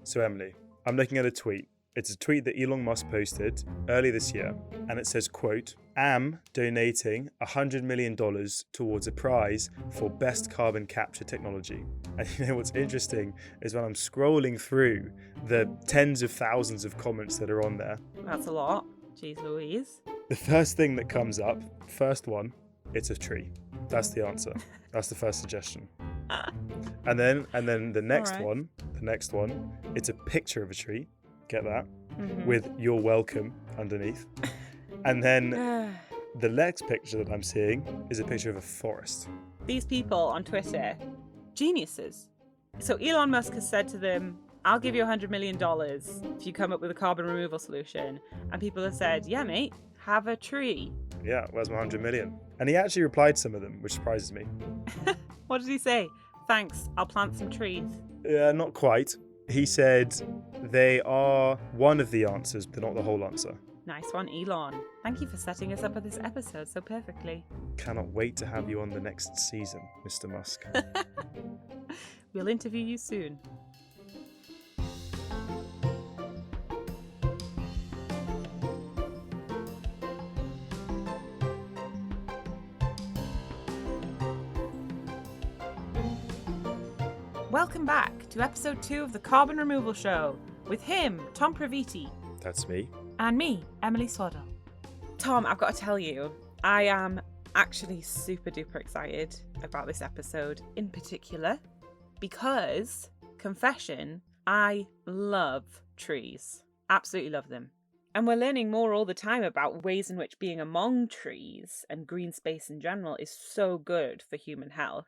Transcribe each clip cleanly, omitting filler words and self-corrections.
So Emily, I'm looking at a tweet. It's a tweet that Elon Musk posted early this year, and it says, quote, "Am donating $100 million towards a prize for best carbon capture technology." And you know what's interesting is when I'm scrolling through the tens of thousands of comments that are on there. That's a lot. Jeez Louise. The first thing that comes up, first one, it's a tree. That's the answer. That's the first suggestion. And then the next one, it's a picture of a tree. Get that? Mm-hmm. With "You're welcome" underneath. And then the next picture that I'm seeing is a picture of a forest. These people on Twitter, geniuses. So Elon Musk has said to them, "I'll give you $100 million if you come up with a carbon removal solution." And people have said, "Yeah, mate, have a tree." Yeah, where's my 100 million? And he actually replied to some of them, which surprises me. What did he say? "Thanks, I'll plant some trees." Not quite. He said they are one of the answers, but not the whole answer. Nice one, Elon. Thank you for setting us up for this episode so perfectly. Cannot wait to have you on the next season, Mr. Musk. We'll interview you soon. Welcome back to episode 2 of the Carbon Removal Show with him, Tom Praviti. That's me. And me, Emily Swaddle. Tom, I've got to tell you, I am actually super duper excited about this episode in particular because, confession, I love trees. Absolutely love them. And we're learning more all the time about ways in which being among trees and green space in general is so good for human health.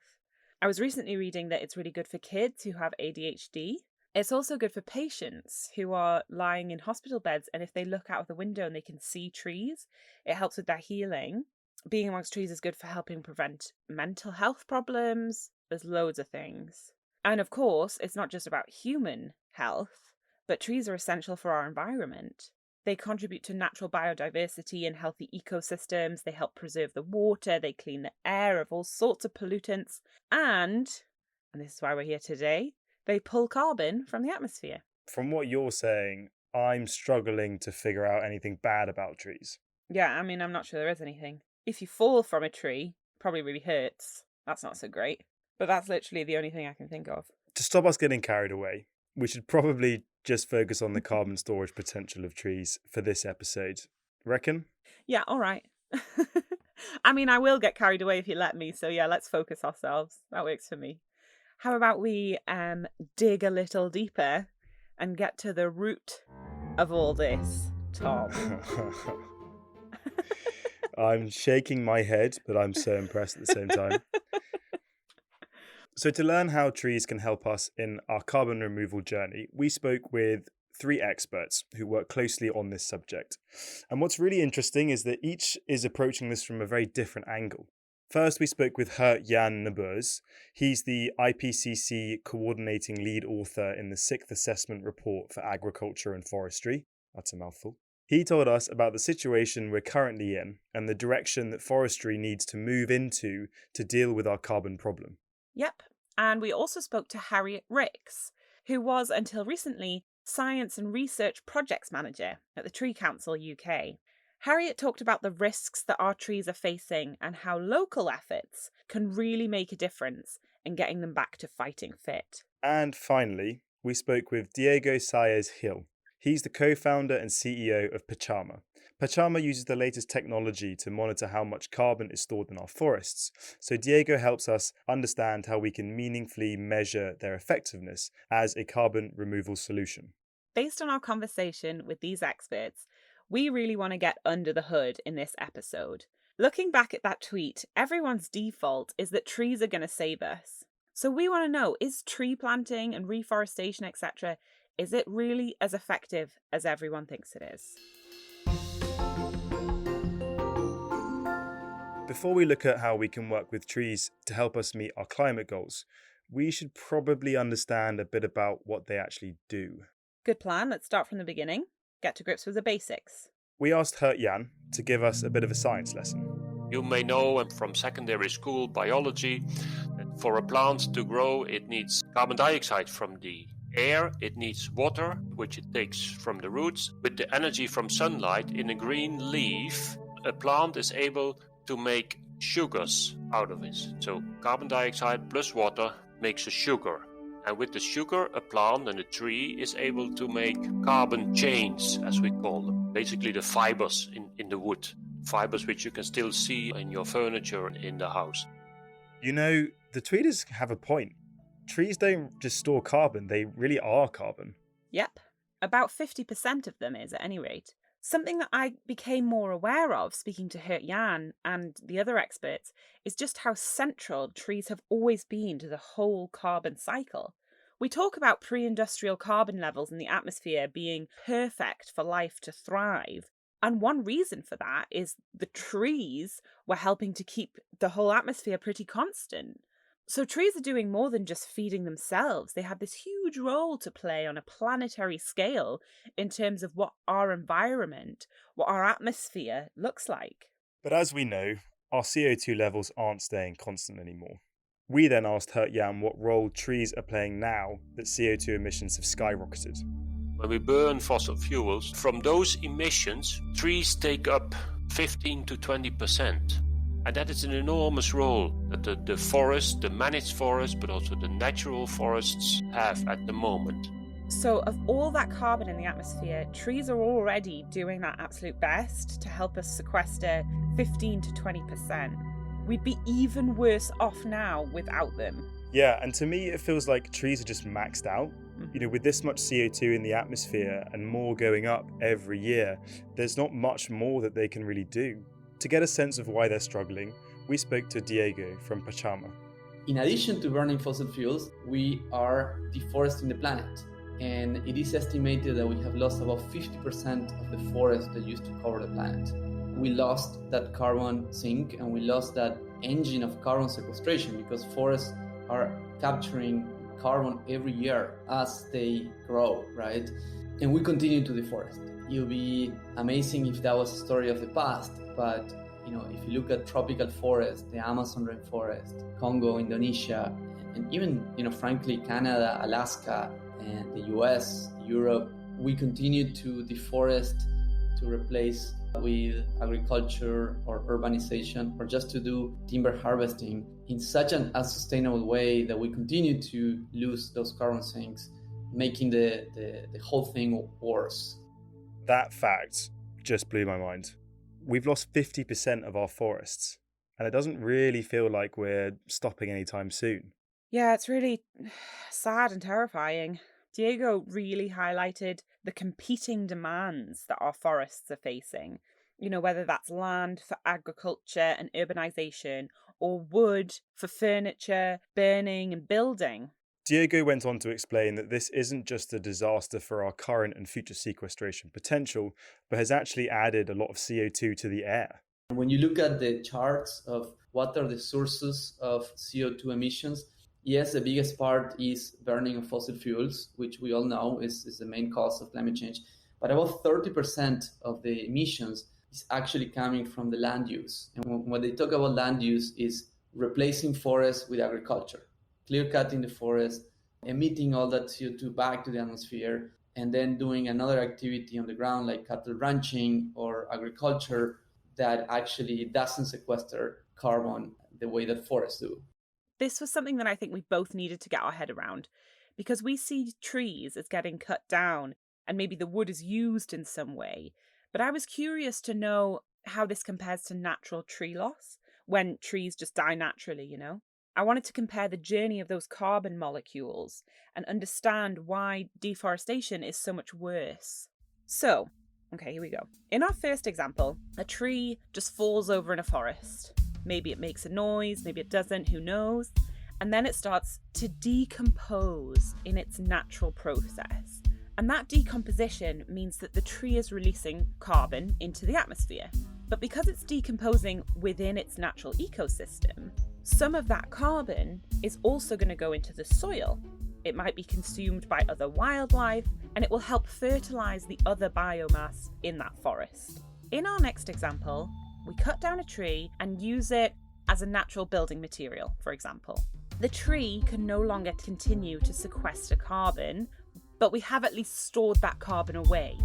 I was recently reading that it's really good for kids who have ADHD. It's also good for patients who are lying in hospital beds, and if they look out of the window and they can see trees, it helps with their healing. Being amongst trees is good for helping prevent mental health problems. There's loads of things. And of course, it's not just about human health, but trees are essential for our environment. They contribute to natural biodiversity and healthy ecosystems. They help preserve the water. They clean the air of all sorts of pollutants. And this is why we're here today, they pull carbon from the atmosphere. From what you're saying, I'm struggling to figure out anything bad about trees. Yeah, I mean, I'm not sure there is anything. If you fall from a tree, it probably really hurts. That's not so great. But that's literally the only thing I can think of. To stop us getting carried away, we should probably just focus on the carbon storage potential of trees for this episode. Reckon? Yeah, all right. I mean, I will get carried away if you let me. So yeah, let's focus ourselves. That works for me. How about we dig a little deeper and get to the root of all this, Tom? I'm shaking my head, but I'm so impressed at the same time. So to learn how trees can help us in our carbon removal journey, we spoke with 3 experts who work closely on this subject. And what's really interesting is that each is approaching this from a very different angle. First, we spoke with Harriet Rix. He's the IPCC coordinating lead author in the 6th Assessment Report for Agriculture and Forestry. That's a mouthful. He told us about the situation we're currently in and the direction that forestry needs to move into to deal with our carbon problem. Yep. And we also spoke to Harriet Rix, who was, until recently, Science and Research Projects Manager at the Tree Council UK. Harriet talked about the risks that our trees are facing and how local efforts can really make a difference in getting them back to fighting fit. And finally, we spoke with Diego Saez-Gil. He's the co-founder and CEO of Pachama. Pachama uses the latest technology to monitor how much carbon is stored in our forests. So Diego helps us understand how we can meaningfully measure their effectiveness as a carbon removal solution. Based on our conversation with these experts, we really want to get under the hood in this episode. Looking back at that tweet, everyone's default is that trees are going to save us. So we want to know, is tree planting and reforestation, etc., is it really as effective as everyone thinks it is? Before we look at how we can work with trees to help us meet our climate goals, we should probably understand a bit about what they actually do. Good plan. Let's start from the beginning. Get to grips with the basics. We asked Harriet to give us a bit of a science lesson. You may know from secondary school biology that for a plant to grow, it needs carbon dioxide from the air, it needs water, which it takes from the roots. With the energy from sunlight in a green leaf, a plant is able to make sugars out of it. So carbon dioxide plus water makes a sugar. And with the sugar, a plant and a tree is able to make carbon chains, as we call them. Basically the fibers in the wood. Fibers which you can still see in your furniture in the house. You know, the tweeters have a point. Trees don't just store carbon, they really are carbon. Yep, about 50% of them is at any rate. Something that I became more aware of speaking to Harriet Jan and the other experts is just how central trees have always been to the whole carbon cycle. We talk about pre-industrial carbon levels in the atmosphere being perfect for life to thrive. And one reason for that is the trees were helping to keep the whole atmosphere pretty constant. So trees are doing more than just feeding themselves. They have this huge role to play on a planetary scale in terms of what our environment, what our atmosphere looks like. But as we know, our CO2 levels aren't staying constant anymore. We then asked Harriet Jan what role trees are playing now that CO2 emissions have skyrocketed. When we burn fossil fuels, from those emissions, trees take up 15 to 20%. And that is an enormous role that the forest, the managed forest, but also the natural forests have at the moment. So of all that carbon in the atmosphere, trees are already doing that absolute best to help us sequester 15 to 20%. We'd be even worse off now without them. Yeah, and to me it feels like trees are just maxed out. You know, with this much CO2 in the atmosphere and more going up every year, there's not much more that they can really do. To get a sense of why they're struggling, we spoke to Diego from Pachama. In addition to burning fossil fuels, we are deforesting the planet. And it is estimated that we have lost about 50% of the forest that used to cover the planet. We lost that carbon sink and we lost that engine of carbon sequestration because forests are capturing carbon every year as they grow, right? And we continue to deforest. It would be amazing if that was a story of the past, but if you look at tropical forests, the Amazon rainforest, Congo, Indonesia, and even, frankly, Canada, Alaska, and the US, Europe, we continue to deforest to replace with agriculture or urbanization or just to do timber harvesting in such an unsustainable way that we continue to lose those carbon sinks, making the whole thing worse. That fact just blew my mind. We've lost 50% of our forests, and it doesn't really feel like we're stopping anytime soon. Yeah, it's really sad and terrifying. Diego really highlighted the competing demands that our forests are facing. Whether that's land for agriculture and urbanization, or wood for furniture, burning and building. Diego went on to explain that this isn't just a disaster for our current and future sequestration potential, but has actually added a lot of CO2 to the air. When you look at the charts of what are the sources of CO2 emissions, yes, the biggest part is burning of fossil fuels, which we all know is the main cause of climate change. But about 30% of the emissions is actually coming from the land use. And when they talk about land use is replacing forests with agriculture, clear-cutting the forest, emitting all that CO2 back to the atmosphere, and then doing another activity on the ground like cattle ranching or agriculture that actually doesn't sequester carbon the way that forests do. This was something that I think we both needed to get our head around, because we see trees as getting cut down and maybe the wood is used in some way. But I was curious to know how this compares to natural tree loss, when trees just die naturally, I wanted to compare the journey of those carbon molecules and understand why deforestation is so much worse. So, okay, here we go. In our first example, a tree just falls over in a forest. Maybe it makes a noise, maybe it doesn't, who knows? And then it starts to decompose in its natural process. And that decomposition means that the tree is releasing carbon into the atmosphere. But because it's decomposing within its natural ecosystem, some of that carbon is also going to go into the soil. It might be consumed by other wildlife, and it will help fertilize the other biomass in that forest. In our next example, we cut down a tree and use it as a natural building material, for example. The tree can no longer continue to sequester carbon but we have at least stored that carbon away.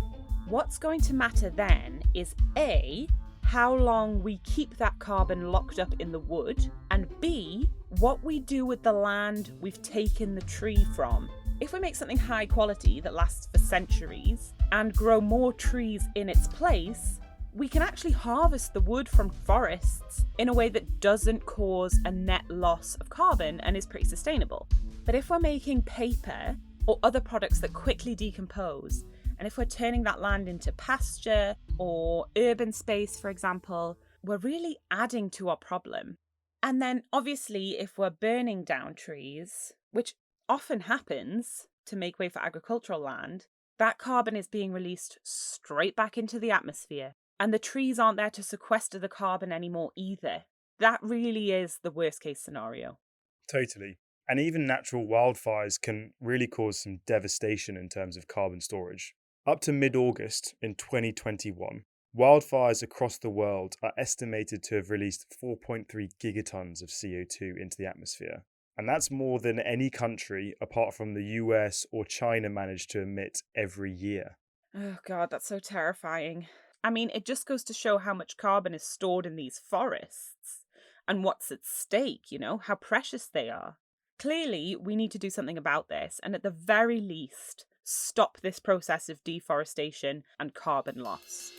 What's going to matter then is A, how long we keep that carbon locked up in the wood, and B, what we do with the land we've taken the tree from. If we make something high quality that lasts for centuries and grow more trees in its place, we can actually harvest the wood from forests in a way that doesn't cause a net loss of carbon and is pretty sustainable. But if we're making paper or other products that quickly decompose, and if we're turning that land into pasture or urban space, for example, we're really adding to our problem. And then obviously, if we're burning down trees, which often happens to make way for agricultural land, that carbon is being released straight back into the atmosphere. And the trees aren't there to sequester the carbon anymore either. That really is the worst case scenario. Totally. And even natural wildfires can really cause some devastation in terms of carbon storage. Up to mid-August in 2021, wildfires across the world are estimated to have released 4.3 gigatons of CO2 into the atmosphere. And that's more than any country apart from the US or China managed to emit every year. Oh God, that's so terrifying. I mean, it just goes to show how much carbon is stored in these forests and what's at stake, how precious they are. Clearly, we need to do something about this, and at the very least, stop this process of deforestation and carbon loss.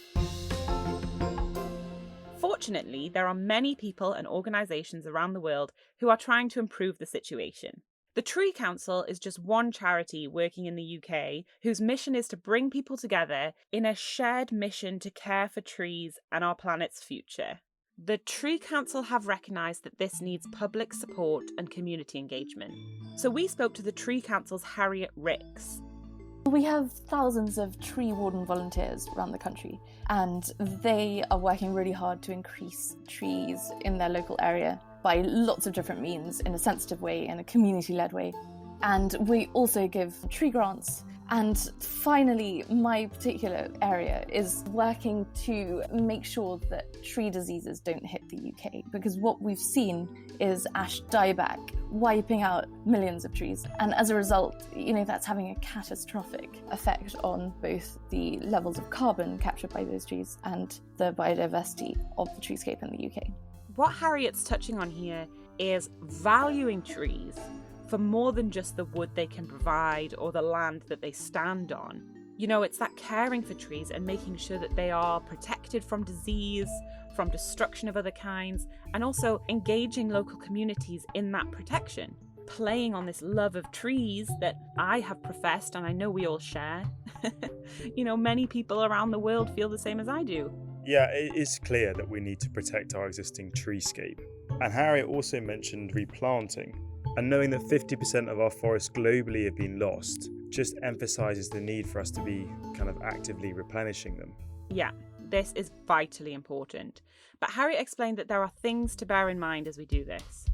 Fortunately, there are many people and organisations around the world who are trying to improve the situation. The Tree Council is just one charity working in the UK whose mission is to bring people together in a shared mission to care for trees and our planet's future. The Tree Council have recognised that this needs public support and community engagement. So we spoke to the Tree Council's Harriet Rix. We have thousands of tree warden volunteers around the country, and they are working really hard to increase trees in their local area by lots of different means, in a sensitive way, in a community-led way. And we also give tree grants. And finally, my particular area is working to make sure that tree diseases don't hit the UK, because what we've seen is ash dieback, wiping out millions of trees. And as a result, that's having a catastrophic effect on both the levels of carbon captured by those trees and the biodiversity of the treescape in the UK. What Harriet's touching on here is valuing trees for more than just the wood they can provide or the land that they stand on. It's that caring for trees and making sure that they are protected from disease, from destruction of other kinds, and also engaging local communities in that protection. Playing on this love of trees that I have professed and I know we all share. Many people around the world feel the same as I do. Yeah, it is clear that we need to protect our existing treescape. And Harriet also mentioned replanting. And knowing that 50% of our forests globally have been lost just emphasises the need for us to be kind of actively replenishing them. Yeah, this is vitally important. But Harriet explained that there are things to bear in mind as we do this.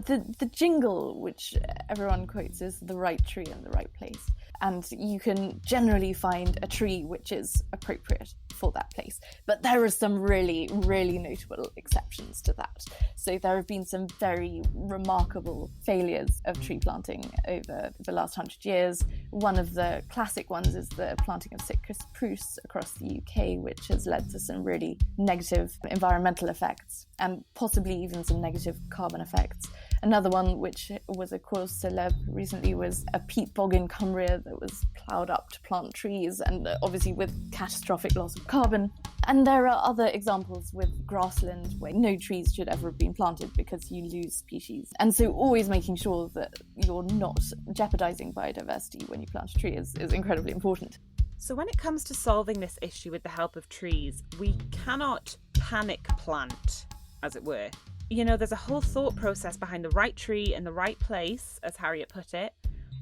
The jingle, which everyone quotes, is the right tree in the right place. And you can generally find a tree which is appropriate for that place. But there are some really, really notable exceptions to that. So there have been some very remarkable failures of tree planting over the last 100 years. One of the classic ones is the planting of Citrus spruce across the UK, which has led to some really negative environmental effects and possibly even some negative carbon effects. Another one, which was a cause célèbre recently, was a peat bog in Cumbria that was ploughed up to plant trees, and obviously with catastrophic loss of carbon. And there are other examples with grassland where no trees should ever have been planted because you lose species. And so always making sure that you're not jeopardising biodiversity when you plant a tree is incredibly important. So when it comes to solving this issue with the help of trees, we cannot panic plant, as it were. There's a whole thought process behind the right tree in the right place, as Harriet put it.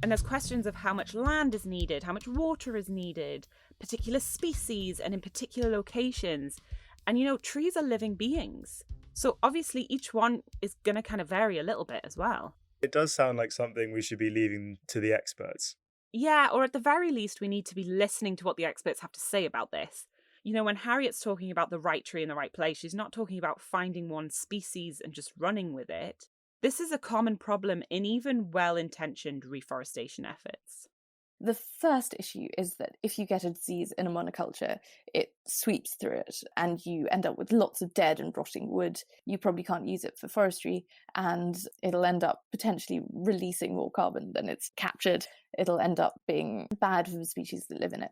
And there's questions of how much land is needed, how much water is needed, particular species and in particular locations. And trees are living beings. So obviously each one is going to kind of vary a little bit as well. It does sound like something we should be leaving to the experts. Yeah, or at the very least, we need to be listening to what the experts have to say about this. When Harriet's talking about the right tree in the right place, she's not talking about finding one species and just running with it. This is a common problem in even well-intentioned reforestation efforts. The first issue is that if you get a disease in a monoculture, it sweeps through it and you end up with lots of dead and rotting wood. You probably can't use it for forestry, and it'll end up potentially releasing more carbon than it's captured. It'll end up being bad for the species that live in it.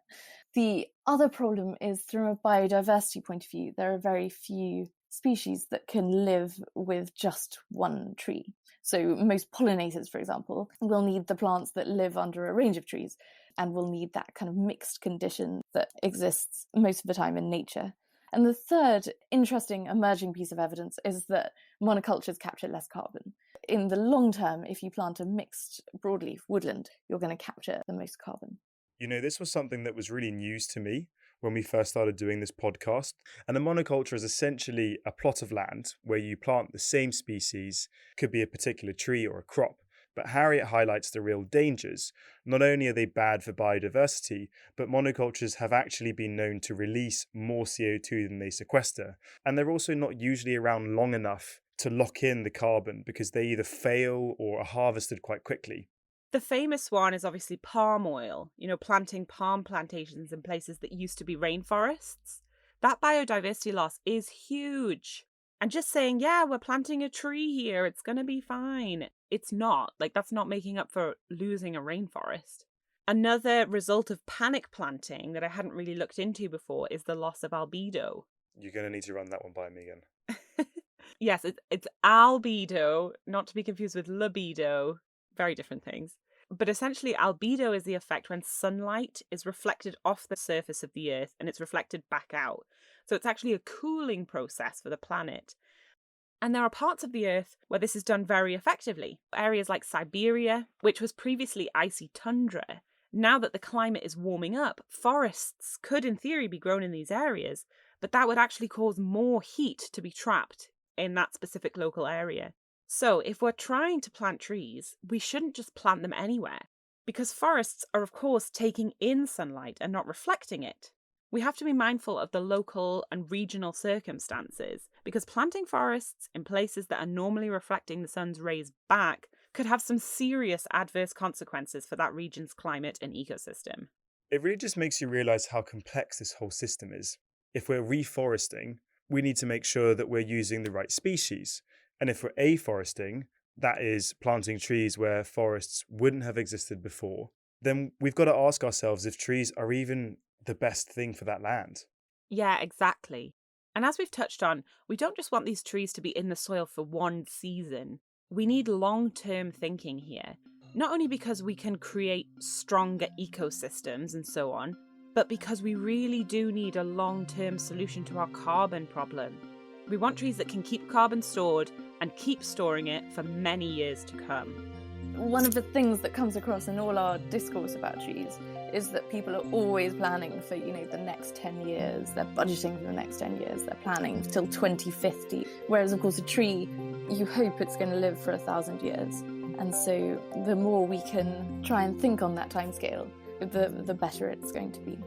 The other problem is, from a biodiversity point of view, there are very few species that can live with just one tree. So most pollinators, for example, will need the plants that live under a range of trees, and will need that kind of mixed condition that exists most of the time in nature. And the third interesting emerging piece of evidence is that monocultures capture less carbon. In the long term, if you plant a mixed broadleaf woodland, you're going to capture the most carbon. You know, this was something that was really news to me when we first started doing this podcast. And a monoculture is essentially a plot of land where you plant the same species, could be a particular tree or a crop. But Harriet highlights the real dangers. Not only are they bad for biodiversity, but monocultures have actually been known to release more CO2 than they sequester. And they're also not usually around long enough to lock in the carbon because they either fail or are harvested quite quickly. The famous one is obviously palm oil, planting palm plantations in places that used to be rainforests. That biodiversity loss is huge. And just saying, yeah, we're planting a tree here, it's going to be fine. It's not. That's not making up for losing a rainforest. Another result of panic planting that I hadn't really looked into before is the loss of albedo. You're going to need to run that one by me again. Yes, it's albedo, not to be confused with libido. Very different things. But essentially, albedo is the effect when sunlight is reflected off the surface of the Earth and it's reflected back out. So it's actually a cooling process for the planet. And there are parts of the Earth where this is done very effectively. Areas like Siberia, which was previously icy tundra. Now that the climate is warming up, forests could in theory be grown in these areas, but that would actually cause more heat to be trapped in that specific local area. So if we're trying to plant trees, we shouldn't just plant them anywhere, because forests are of course taking in sunlight and not reflecting it. We have to be mindful of the local and regional circumstances, because planting forests in places that are normally reflecting the sun's rays back could have some serious adverse consequences for that region's climate and ecosystem. It really just makes you realise how complex this whole system is. If we're reforesting, we need to make sure that we're using the right species. And if we're afforesting, that is planting trees where forests wouldn't have existed before, then we've got to ask ourselves if trees are even the best thing for that land. Yeah, exactly. And as we've touched on, we don't just want these trees to be in the soil for one season. We need long-term thinking here, not only because we can create stronger ecosystems and so on, but because we really do need a long-term solution to our carbon problem. We want trees that can keep carbon stored and keep storing it for many years to come. One of the things that comes across in all our discourse about trees is that people are always planning for, the next 10 years. They're budgeting for the next 10 years. They're planning till 2050. Whereas, of course, a tree, you hope it's going to live for 1,000 years. And so the more we can try and think on that timescale, the better it's going to be.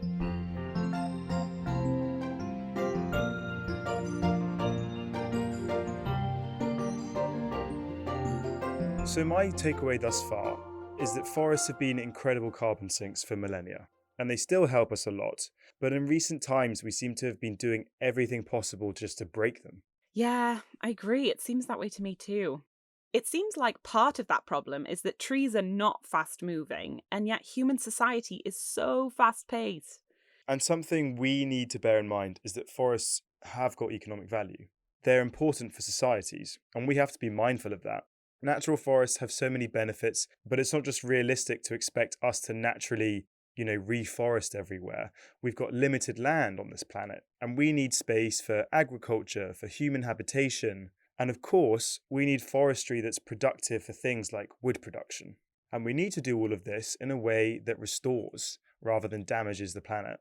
So my takeaway thus far is that forests have been incredible carbon sinks for millennia, and they still help us a lot, but in recent times we seem to have been doing everything possible just to break them. Yeah, I agree. It seems that way to me too. It seems like part of that problem is that trees are not fast moving, and yet human society is so fast paced. And something we need to bear in mind is that forests have got economic value. They're important for societies, and we have to be mindful of that. Natural forests have so many benefits, but it's not just realistic to expect us to naturally, reforest everywhere. We've got limited land on this planet, and we need space for agriculture, for human habitation, and of course, we need forestry that's productive for things like wood production. And we need to do all of this in a way that restores rather than damages the planet.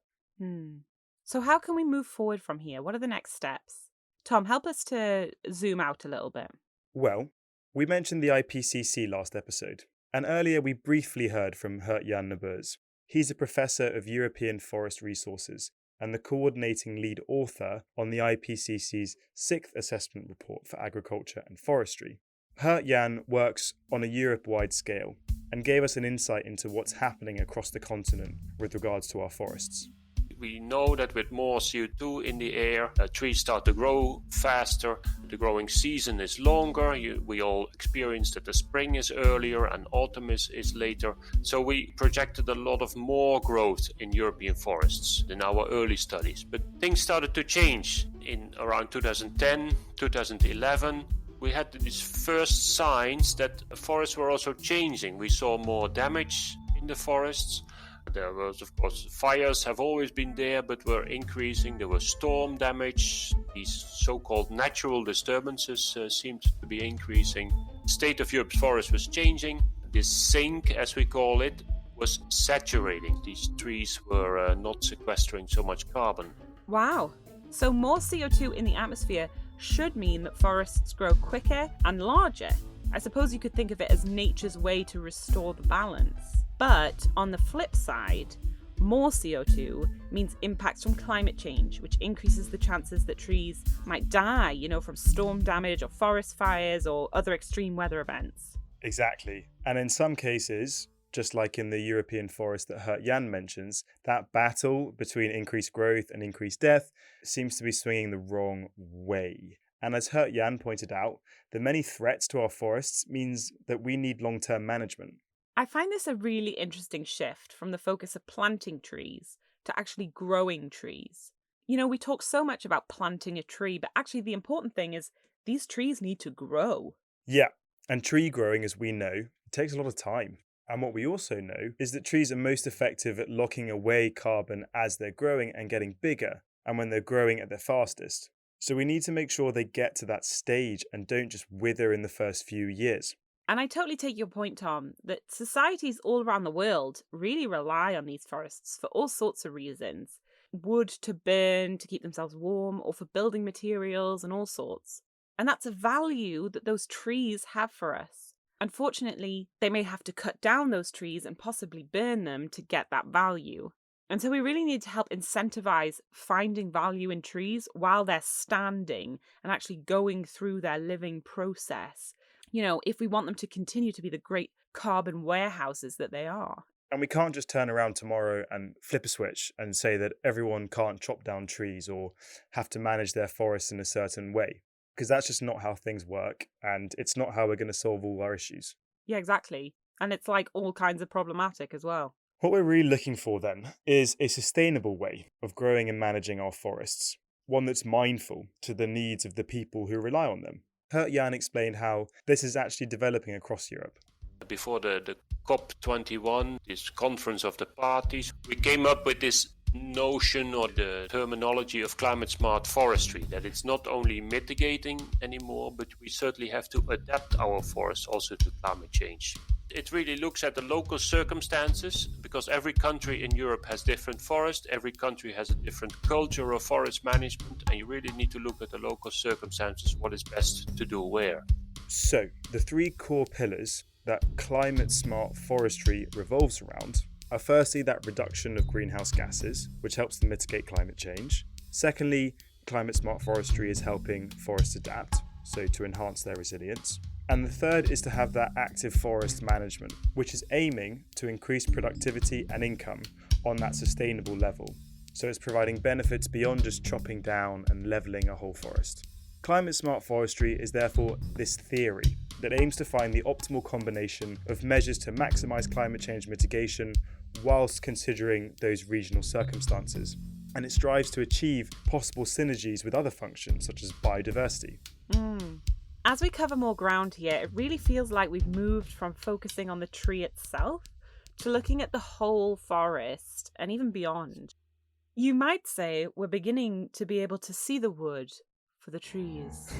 So how can we move forward from here? What are the next steps? Tom, help us to zoom out a little bit. Well, we mentioned the IPCC last episode, and earlier we briefly heard from Harriet. He's a professor of European forest resources and the coordinating lead author on the IPCC's 6th assessment report for agriculture and forestry. Harriet works on a Europe-wide scale, and gave us an insight into what's happening across the continent with regards to our forests. We know that with more CO2 in the air, trees start to grow faster, the growing season is longer, we all experience that the spring is earlier and autumn is later. So we projected a lot of more growth in European forests than our early studies. But things started to change in around 2010, 2011. We had these first signs that forests were also changing. We saw more damage in the forests. There was, of course, fires have always been there, but were increasing. There was storm damage. These so-called natural disturbances seemed to be increasing. The state of Europe's forest was changing. This sink, as we call it, was saturating. These trees were not sequestering so much carbon. Wow. So more CO2 in the atmosphere should mean that forests grow quicker and larger. I suppose you could think of it as nature's way to restore the balance. But on the flip side, more CO2 means impacts from climate change, which increases the chances that trees might die, from storm damage or forest fires or other extreme weather events. Exactly. And in some cases, just like in the European forest that Harriet mentions, that battle between increased growth and increased death seems to be swinging the wrong way. And as Harriet pointed out, the many threats to our forests means that we need long-term management. I find this a really interesting shift from the focus of planting trees to actually growing trees. We talk so much about planting a tree, but actually the important thing is these trees need to grow. Yeah, and tree growing, as we know, takes a lot of time. And what we also know is that trees are most effective at locking away carbon as they're growing and getting bigger, and when they're growing at their fastest. So we need to make sure they get to that stage and don't just wither in the first few years. And I totally take your point, Tom, that societies all around the world really rely on these forests for all sorts of reasons. Wood to burn, to keep themselves warm, or for building materials and all sorts. And that's a value that those trees have for us. Unfortunately, they may have to cut down those trees and possibly burn them to get that value. And so we really need to help incentivize finding value in trees while they're standing and actually going through their living process. If we want them to continue to be the great carbon warehouses that they are. And we can't just turn around tomorrow and flip a switch and say that everyone can't chop down trees or have to manage their forests in a certain way, because that's just not how things work, and it's not how we're going to solve all our issues. Yeah, exactly. And it's like all kinds of problematic as well. What we're really looking for then is a sustainable way of growing and managing our forests, one that's mindful to the needs of the people who rely on them. Harriet explained how this is actually developing across Europe. Before the COP21, this conference of the parties, we came up with this notion or the terminology of climate smart forestry, that it's not only mitigating anymore, but we certainly have to adapt our forests also to climate change. It really looks at the local circumstances, because every country in Europe has different forests, every country has a different culture of forest management, and you really need to look at the local circumstances, what is best to do where. So, the three core pillars that climate smart forestry revolves around are firstly that reduction of greenhouse gases, which helps to mitigate climate change. Secondly, climate smart forestry is helping forests adapt, so to enhance their resilience. And the third is to have that active forest management, which is aiming to increase productivity and income on that sustainable level. So it's providing benefits beyond just chopping down and levelling a whole forest. Climate smart forestry is therefore this theory that aims to find the optimal combination of measures to maximise climate change mitigation whilst considering those regional circumstances. And it strives to achieve possible synergies with other functions such as biodiversity. As we cover more ground here, it really feels like we've moved from focusing on the tree itself to looking at the whole forest and even beyond. You might say we're beginning to be able to see the wood for the trees.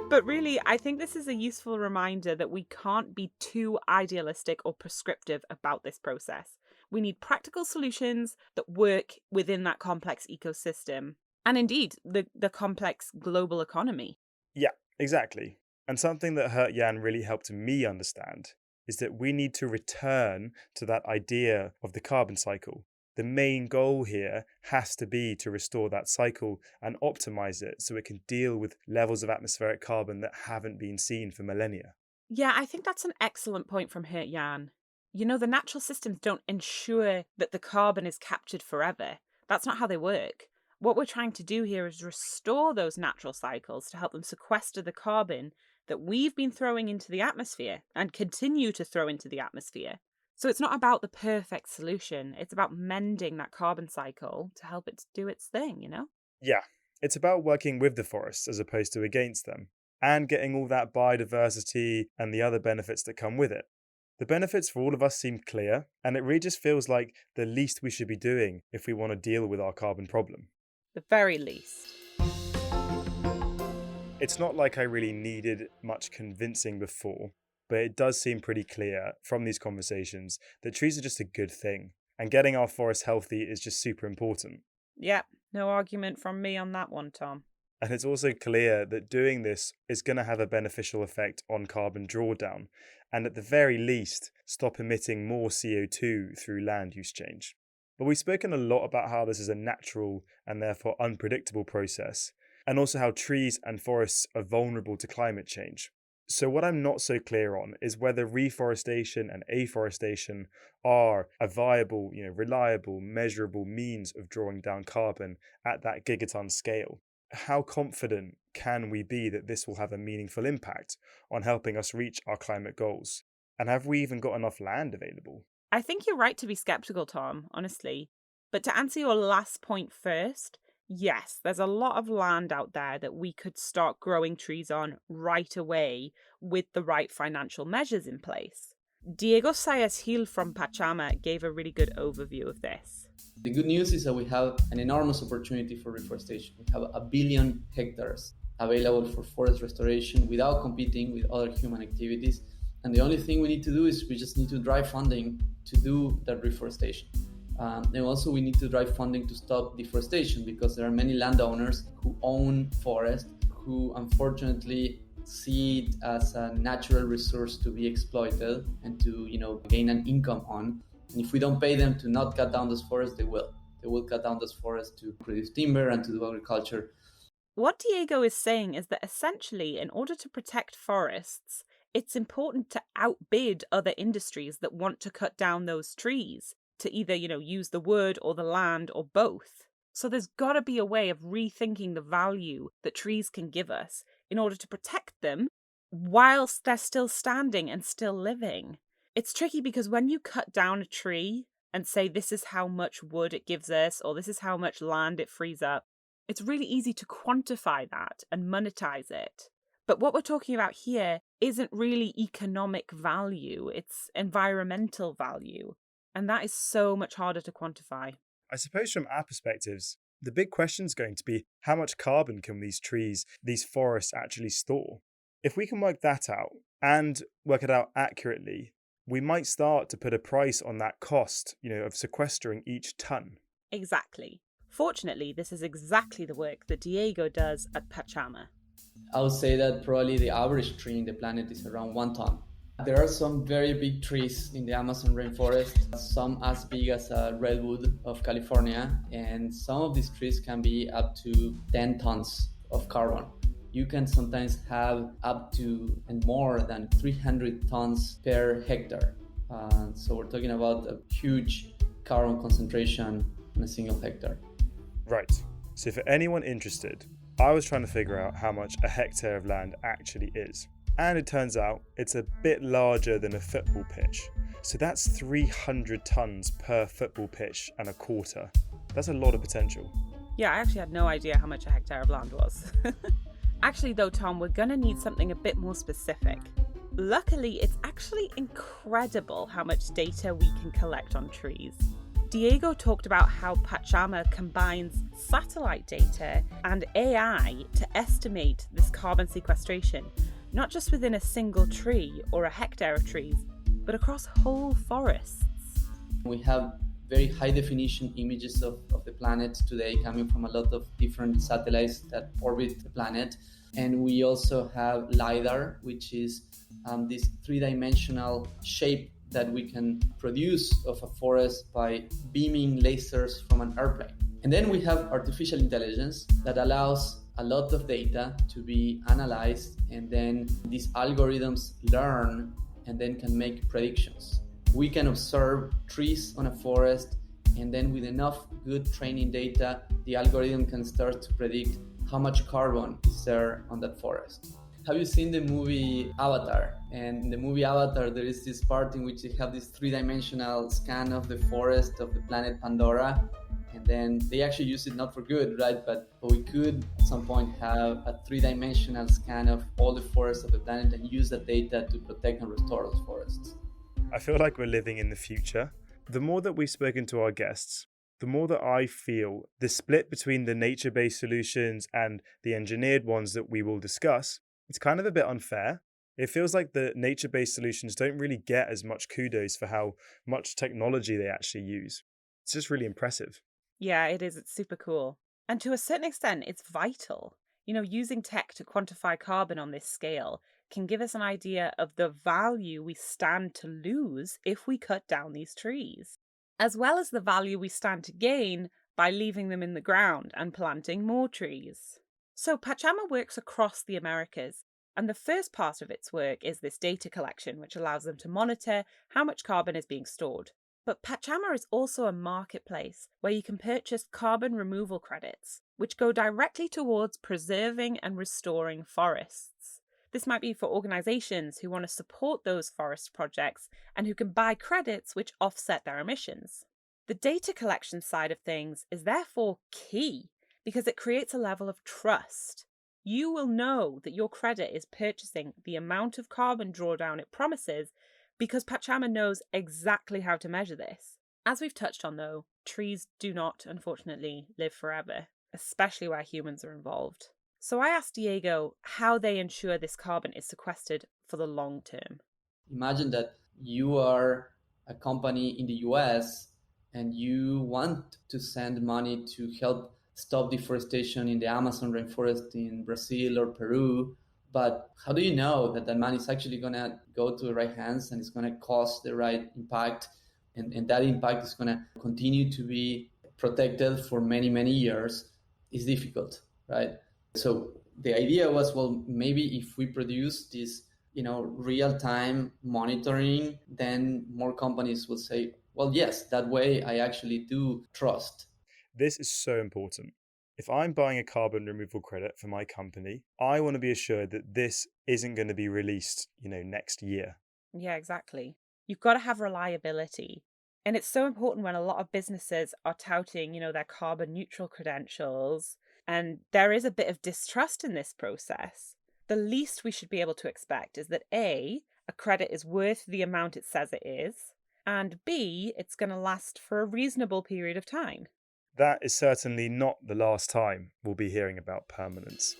But really, I think this is a useful reminder that we can't be too idealistic or prescriptive about this process. We need practical solutions that work within that complex ecosystem. And indeed, the complex global economy. Yeah, exactly. And something that Harriet really helped me understand is that we need to return to that idea of the carbon cycle. The main goal here has to be to restore that cycle and optimize it so it can deal with levels of atmospheric carbon that haven't been seen for millennia. Yeah, I think that's an excellent point from Hert Jan. You know, the natural systems don't ensure that the carbon is captured forever. That's not how they work. What we're trying to do here is restore those natural cycles to help them sequester the carbon that we've been throwing into the atmosphere and continue to throw into the atmosphere. So it's not about the perfect solution. It's about mending that carbon cycle to help it do its thing, you know? Yeah, it's about working with the forests as opposed to against them, and getting all that biodiversity and the other benefits that come with it. The benefits for all of us seem clear, and it really just feels like the least we should be doing if we want to deal with our carbon problem. The very least. It's not like I really needed much convincing before, but it does seem pretty clear from these conversations that trees are just a good thing, and getting our forests healthy is just super important. Yep, no argument from me on that one, Tom. And it's also clear that doing this is going to have a beneficial effect on carbon drawdown, and at the very least, stop emitting more CO2 through land use change. But we've spoken a lot about how this is a natural and therefore unpredictable process, and also how trees and forests are vulnerable to climate change. So what I'm not so clear on is whether reforestation and afforestation are a viable, reliable, measurable means of drawing down carbon at that gigaton scale. How confident can we be that this will have a meaningful impact on helping us reach our climate goals? And have we even got enough land available? I think you're right to be skeptical, Tom, honestly. But to answer your last point first, yes, there's a lot of land out there that we could start growing trees on right away with the right financial measures in place. Diego Saez-Gil from Pachama gave a really good overview of this. The good news is that we have an enormous opportunity for reforestation. We have 1 billion hectares available for forest restoration without competing with other human activities. And the only thing we need to do is we just need to drive funding to do that reforestation. And also we need to drive funding to stop deforestation, because there are many landowners who own forests who unfortunately see it as a natural resource to be exploited and to gain an income on. And if we don't pay them to not cut down those forests, they will cut down those forests to produce timber and to do agriculture. What Diego is saying is that essentially, in order to protect forests, it's important to outbid other industries that want to cut down those trees to either, use the wood or the land or both. So there's got to be a way of rethinking the value that trees can give us in order to protect them whilst they're still standing and still living. It's tricky because when you cut down a tree and say this is how much wood it gives us or this is how much land it frees up, it's really easy to quantify that and monetize it. But what we're talking about here isn't really economic value, it's environmental value. And that is so much harder to quantify. I suppose from our perspectives, the big question is going to be how much carbon can these trees, these forests actually store? If we can work that out and work it out accurately, we might start to put a price on that cost, of sequestering each ton. Exactly. Fortunately, this is exactly the work that Diego does at Pachama. I would say that probably the average tree in the planet is around 1 ton. There are some very big trees in the Amazon rainforest, some as big as a redwood of California, and some of these trees can be up to 10 tons of carbon. You can sometimes have up to and more than 300 tons per hectare. So we're talking about a huge carbon concentration on a single hectare. Right. So for anyone interested, I was trying to figure out how much a hectare of land actually is. And it turns out it's a bit larger than a football pitch. So that's 300 tons per football pitch and a quarter. That's a lot of potential. Yeah, I actually had no idea how much a hectare of land was. Actually though, Tom, we're going to need something a bit more specific. Luckily, it's actually incredible how much data we can collect on trees. Diego talked about how Pachama combines satellite data and AI to estimate this carbon sequestration, not just within a single tree or a hectare of trees, but across whole forests. We have very high definition images of the planet today coming from a lot of different satellites that orbit the planet. And we also have LiDAR, which is this three-dimensional shape that we can produce of a forest by beaming lasers from an airplane. And then we have artificial intelligence that allows a lot of data to be analyzed, and then these algorithms learn and then can make predictions. We can observe trees on a forest, and then with enough good training data, the algorithm can start to predict how much carbon is there on that forest. Have you seen the movie Avatar? And in the movie Avatar, there is this part in which they have this three-dimensional scan of the forest of the planet Pandora. And then they actually use it not for good, right? But we could at some point have a three-dimensional scan of all the forests of the planet and use that data to protect and restore those forests. I feel like we're living in the future. The more that we've spoken to our guests, the more that I feel the split between the nature-based solutions and the engineered ones that we will discuss, it's kind of a bit unfair. It feels like the nature-based solutions don't really get as much kudos for how much technology they actually use. It's just really impressive. Yeah, it is. It's super cool. And to a certain extent, it's vital. Using tech to quantify carbon on this scale can give us an idea of the value we stand to lose if we cut down these trees, as well as the value we stand to gain by leaving them in the ground and planting more trees. So Pachama works across the Americas, and the first part of its work is this data collection, which allows them to monitor how much carbon is being stored. But Pachama is also a marketplace where you can purchase carbon removal credits, which go directly towards preserving and restoring forests. This might be for organizations who want to support those forest projects and who can buy credits which offset their emissions. The data collection side of things is therefore key because it creates a level of trust. You will know that your credit is purchasing the amount of carbon drawdown it promises because Pachama knows exactly how to measure this. As we've touched on though, trees do not, unfortunately, live forever, especially where humans are involved. So I asked Diego how they ensure this carbon is sequestered for the long term. Imagine that you are a company in the US and you want to send money to help stop deforestation in the Amazon rainforest in Brazil or Peru. But how do you know that that money is actually going to go to the right hands and it's going to cause the right impact? And that impact is going to continue to be protected for many, many years. It's difficult, right? So the idea was, well, maybe if we produce this, real-time monitoring, then more companies will say, well, yes, that way I actually do trust. This is so important. If I'm buying a carbon removal credit for my company, I want to be assured that this isn't going to be released, next year. Yeah, exactly. You've got to have reliability. And it's so important when a lot of businesses are touting, their carbon neutral credentials. And there is a bit of distrust in this process. The least we should be able to expect is that A, a credit is worth the amount it says it is, and B, it's going to last for a reasonable period of time. That is certainly not the last time we'll be hearing about permanence.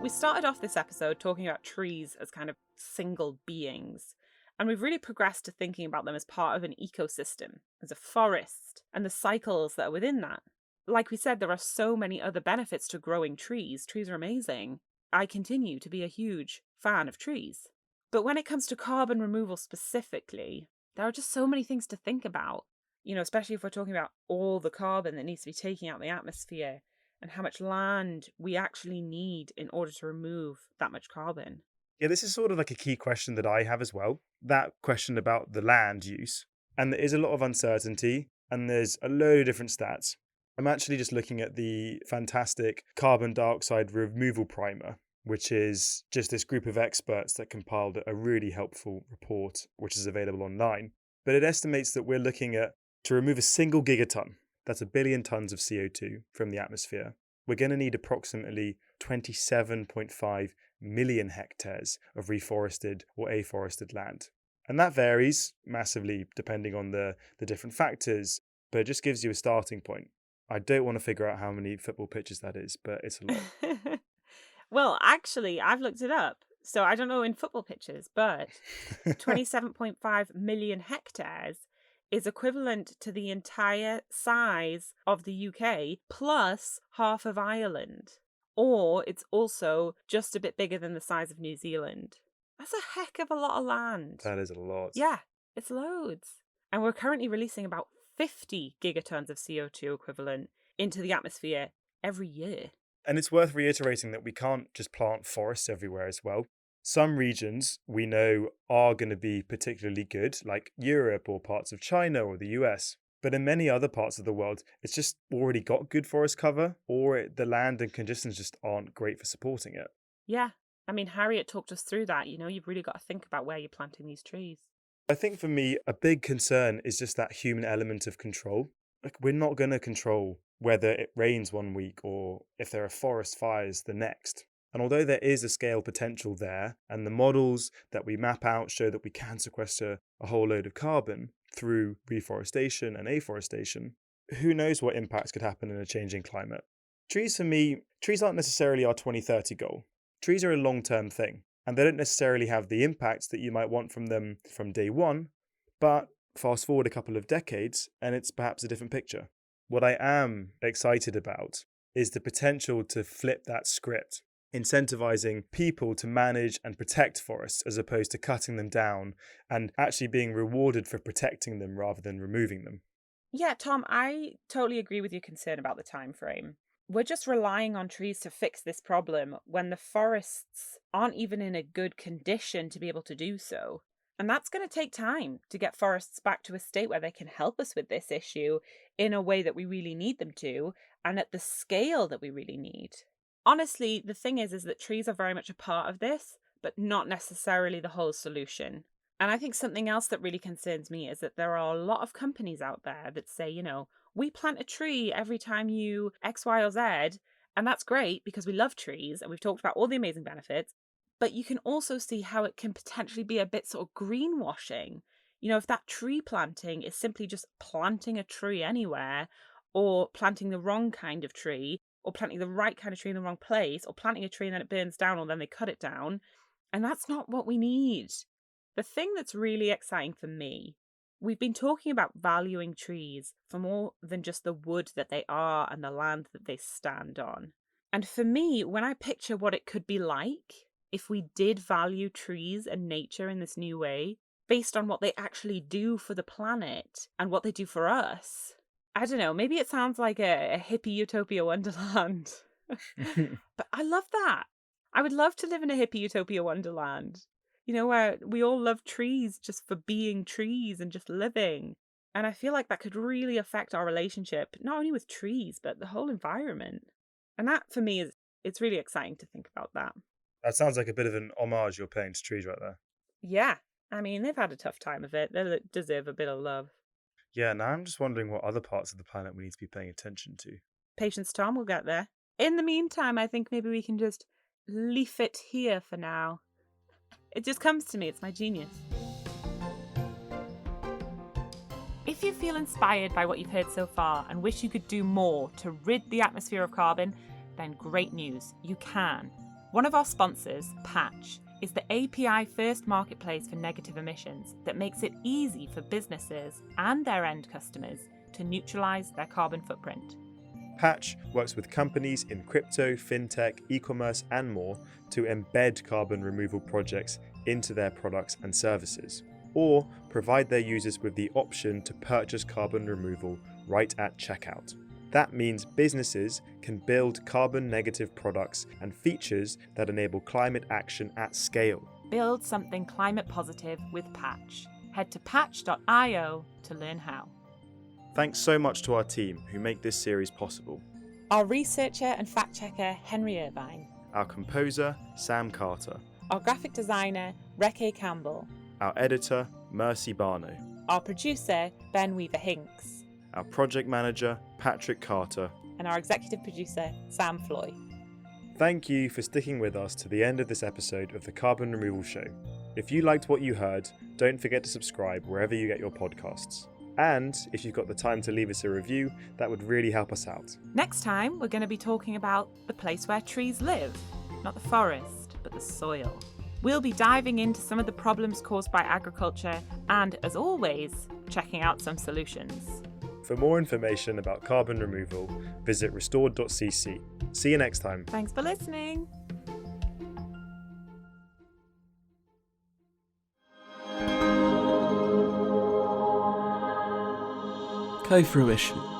We started off this episode talking about trees as kind of single beings, and we've really progressed to thinking about them as part of an ecosystem, as a forest, and the cycles that are within that. Like we said, there are so many other benefits to growing trees. Trees are amazing. I continue to be a huge fan of trees. But when it comes to carbon removal specifically, there are just so many things to think about, especially if we're talking about all the carbon that needs to be taken out of the atmosphere and how much land we actually need in order to remove that much carbon. Yeah, this is sort of like a key question that I have as well. That question about the land use. And there is a lot of uncertainty and there's a load of different stats. I'm actually just looking at the fantastic carbon dioxide removal primer, which is just this group of experts that compiled a really helpful report, which is available online. But it estimates that we're looking at, to remove a single gigaton, that's 1 billion tons of CO2 from the atmosphere, we're going to need approximately 27.5 million hectares of reforested or afforested land. And that varies massively depending on the different factors, but it just gives you a starting point. I don't want to figure out how many football pitches that is, but it's a lot. Well, actually, I've looked it up. So I don't know in football pitches, but 27.5 million hectares is equivalent to the entire size of the UK plus half of Ireland. Or it's also just a bit bigger than the size of New Zealand. That's a heck of a lot of land. That is a lot. Yeah, it's loads. And we're currently releasing about 50 gigatons of CO2 equivalent into the atmosphere every year. And it's worth reiterating that we can't just plant forests everywhere as well. Some regions we know are going to be particularly good, like Europe or parts of China or the US. But in many other parts of the world, it's just already got good forest cover, or the land and conditions just aren't great for supporting it. Yeah. I mean, Harriet talked us through that. You've really got to think about where you're planting these trees. I think for me, a big concern is just that human element of control. Like, we're not going to control whether it rains one week or if there are forest fires the next. And although there is a scale potential there, and the models that we map out show that we can sequester a whole load of carbon through reforestation and afforestation, who knows what impacts could happen in a changing climate. Trees, for me, trees aren't necessarily our 2030 goal. Trees are a long-term thing, and they don't necessarily have the impacts that you might want from them from day one, but fast forward a couple of decades, and it's perhaps a different picture. What I am excited about is the potential to flip that script, incentivizing people to manage and protect forests as opposed to cutting them down and actually being rewarded for protecting them rather than removing them. Yeah, Tom, I totally agree with your concern about the time frame. We're just relying on trees to fix this problem when the forests aren't even in a good condition to be able to do so. And that's going to take time to get forests back to a state where they can help us with this issue in a way that we really need them to, and at the scale that we really need. Honestly, the thing is that trees are very much a part of this, but not necessarily the whole solution. And I think something else that really concerns me is that there are a lot of companies out there that say, we plant a tree every time you X, Y, or Z, and that's great because we love trees and we've talked about all the amazing benefits. But you can also see how it can potentially be a bit sort of greenwashing. If that tree planting is simply just planting a tree anywhere, or planting the wrong kind of tree, or planting the right kind of tree in the wrong place, or planting a tree and then it burns down, or then they cut it down. And that's not what we need. The thing that's really exciting for me, we've been talking about valuing trees for more than just the wood that they are and the land that they stand on. And for me, when I picture what it could be like if we did value trees and nature in this new way, based on what they actually do for the planet and what they do for us, I don't know, maybe it sounds like a hippie utopia wonderland. But I love that. I would love to live in a hippie utopia wonderland. Where we all love trees just for being trees and just living. And I feel like that could really affect our relationship, not only with trees, but the whole environment. And that, for me, it's really exciting to think about that. That sounds like a bit of an homage you're paying to trees right there. Yeah. I mean, they've had a tough time of it. They deserve a bit of love. Yeah, now I'm just wondering what other parts of the planet we need to be paying attention to. Patience, Tom, we'll get there. In the meantime, I think maybe we can just leave it here for now. It just comes to me. It's my genius. If you feel inspired by what you've heard so far and wish you could do more to rid the atmosphere of carbon, then great news, you can. One of our sponsors, Patch, is the API-first marketplace for negative emissions that makes it easy for businesses and their end customers to neutralise their carbon footprint. Patch works with companies in crypto, fintech, e-commerce and more to embed carbon removal projects into their products and services, or provide their users with the option to purchase carbon removal right at checkout. That means businesses can build carbon negative products and features that enable climate action at scale. Build something climate positive with Patch. Head to patch.io to learn how. Thanks so much to our team who make this series possible. Our researcher and fact checker, Henry Irvine. Our composer, Sam Carter. Our graphic designer, Reke Campbell. Our editor, Mercy Barno. Our producer, Ben Weaver Hinks. Our project manager, Patrick Carter. And our executive producer, Sam Floy. Thank you for sticking with us to the end of this episode of the Carbon Removal Show. If you liked what you heard, don't forget to subscribe wherever you get your podcasts. And if you've got the time to leave us a review, that would really help us out. Next time, we're going to be talking about the place where trees live. Not the forest, but the soil. We'll be diving into some of the problems caused by agriculture and, as always, checking out some solutions. For more information about carbon removal, visit restored.cc. See you next time. Thanks for listening. Co-fruition.